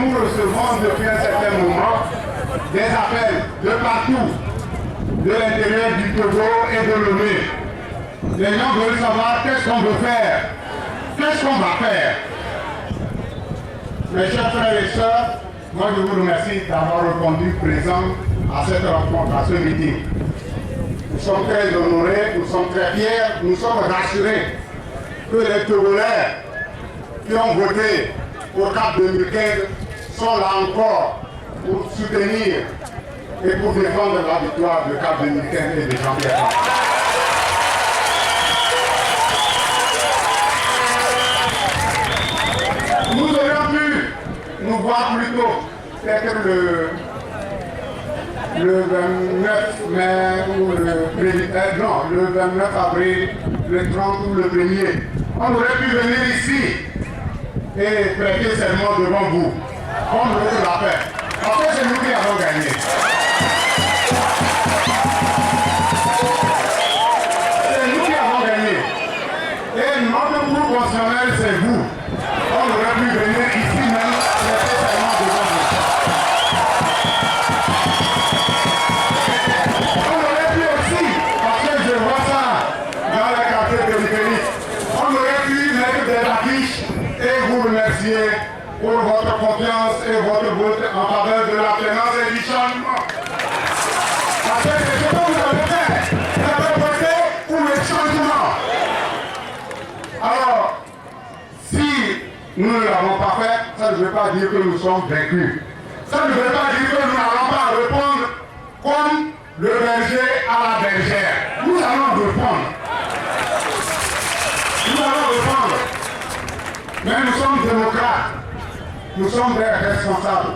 nous recevons depuis un certain moment des appels de partout, de l'intérieur du Togo et de Lomé. Les gens veulent savoir qu'est-ce qu'on veut faire, qu'est-ce qu'on va faire. Mes chers frères et sœurs, moi je vous remercie d'avoir répondu présent à cette rencontre, à ce meeting. Nous sommes très honorés, nous sommes très fiers, nous sommes rassurés que les Togolais qui ont voté pour CAP 2015 sont là encore pour soutenir et pour défendre la victoire de CAP 2015 et de Jean-Pierre Bemba. Nous aurions pu nous voir plus tôt, peut-être le 29 mai ou le 29 avril, le 30 ou le 1er. On aurait pu venir ici et prêter serment devant vous, comme nous l'a fait. Parce que c'est nous qui avons gagné. C'est nous qui avons gagné. Et notre groupe constitutionnel, c'est vous. On aurait pu venir ici même prêter serment devant vous. On aurait pu aussi, parce que je vois ça dans les quartiers périphériques, on aurait pu mettre des affiches et vous remercier pour votre confiance et votre vote en faveur de la clémence et du changement. Parce que c'est ce que vous avez fait. Vous avez voté pour le changement. Alors, si nous ne l'avons pas fait, ça ne veut pas dire que nous sommes vaincus. Ça ne veut pas dire que nous n'allons pas répondre comme le berger à la bergère. Nous allons répondre. Nous allons répondre. Mais nous sommes démocrates. Nous sommes des responsables.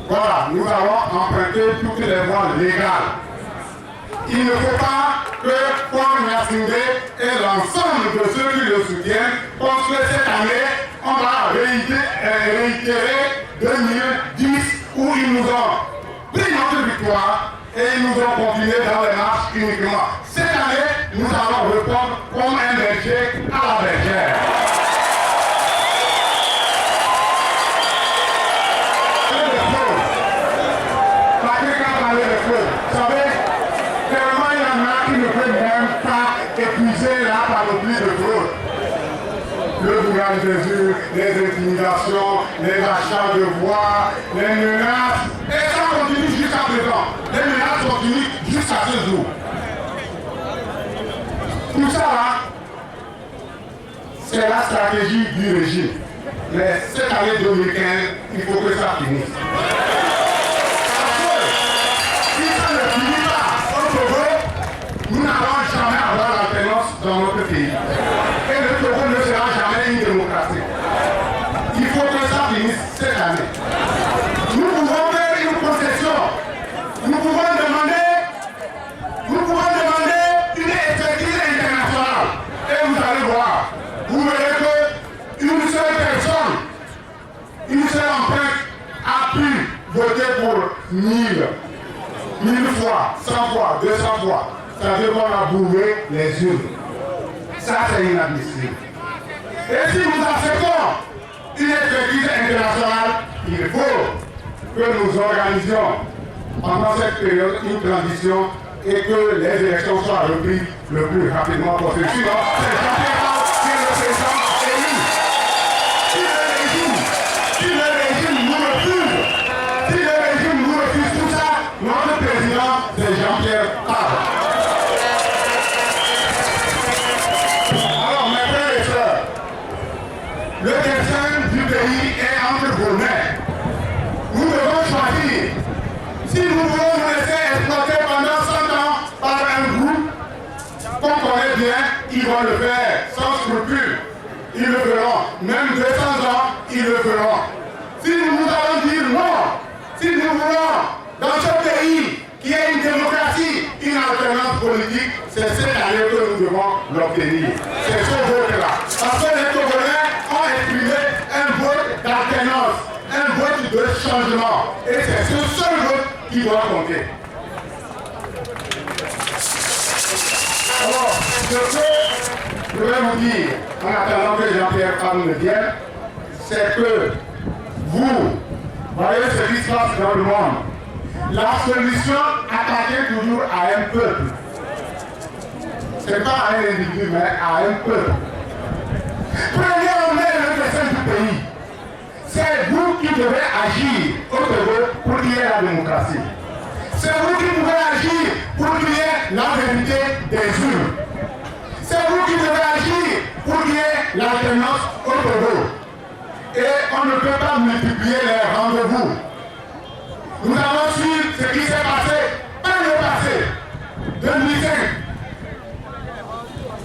Voilà, nous avons emprunté toutes les voies légales. Il ne faut pas que Paul Nyassingbe et l'ensemble de ceux qui le soutiennent pensent que cette année, on va réitérer 2010 où ils nous ont pris notre victoire et ils nous ont confinés dans les marches uniquement. Cette année, nous allons répondre comme un berger à la bergère. Vous savez, tellement il y en a qui ne peuvent même pas épuiser la panoplie de fraude. Le bourrage des urnes, les intimidations, les achats de voix, les menaces, et ça continue jusqu'à présent. Les menaces continuent jusqu'à ce jour. Tout ça là, c'est la stratégie du régime. Mais cette année 2015, il faut que ça finisse. Nous n'allons jamais avoir l'alternance dans notre pays. Et le Togo ne sera jamais une démocratie. Il faut que ça finisse cette année. Nous pouvons faire une concession. Nous pouvons demander une expertise internationale. Et vous allez voir, vous verrez qu'une seule personne, une seule empreinte a pu voter pour 1000 fois, 100 fois, 200 fois. Ça veut dire qu'on a bourré les urnes. Ça, c'est inadmissible. Et si nous acceptons une expertise internationale, il faut que nous organisions pendant cette période une transition et que les élections soient reprises le plus rapidement possible. Sinon, c'est Jean-Pierre Bemba qui est le président élu. Si le régime nous refuse tout ça, notre président, c'est Jean-Pierre Bemba. Le destin du pays est entre vos mains. Nous devons choisir. Si nous voulons nous laisser exploiter pendant 100 ans par un groupe qu'on connaît bien, ils vont le faire sans scrupule. Ils le feront. Même 200 ans, ils le feront. Si nous allons dire non, si nous voulons dans ce pays qui est une démocratie, une alternance politique, c'est cette année que nous devons l'obtenir. C'est ce vote-là. Parce que les Togolais ont exprimé un vote d'alternance, un vote de changement. Et c'est ce seul vote qui doit compter. Alors, ce que je vais vous dire, en attendant que Jean-Pierre Bemba me vienne, c'est que vous, passe dans le monde, la solution appartient toujours à un peuple. Ce n'est pas à un individu, mais à un peuple. Prenez en main le destin du pays. C'est vous qui devez agir au Togo pour qu'il y ait la démocratie. C'est vous qui devez agir pour qu'il y ait la vérité des urnes. C'est vous qui devez agir pour qu'il y ait l'alternance au Togo. Et on ne peut pas multiplier les rendez-vous. Nous avons su ce qui s'est passé par le passé. 2005,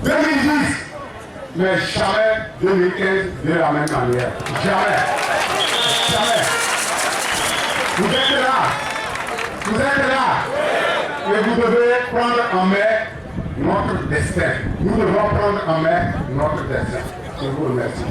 2010, mais jamais 2015 de la même manière. Jamais. Jamais. Vous êtes là. Vous êtes là. Et vous devez prendre en main notre destin. Nous devons prendre en main notre destin. Je vous remercie.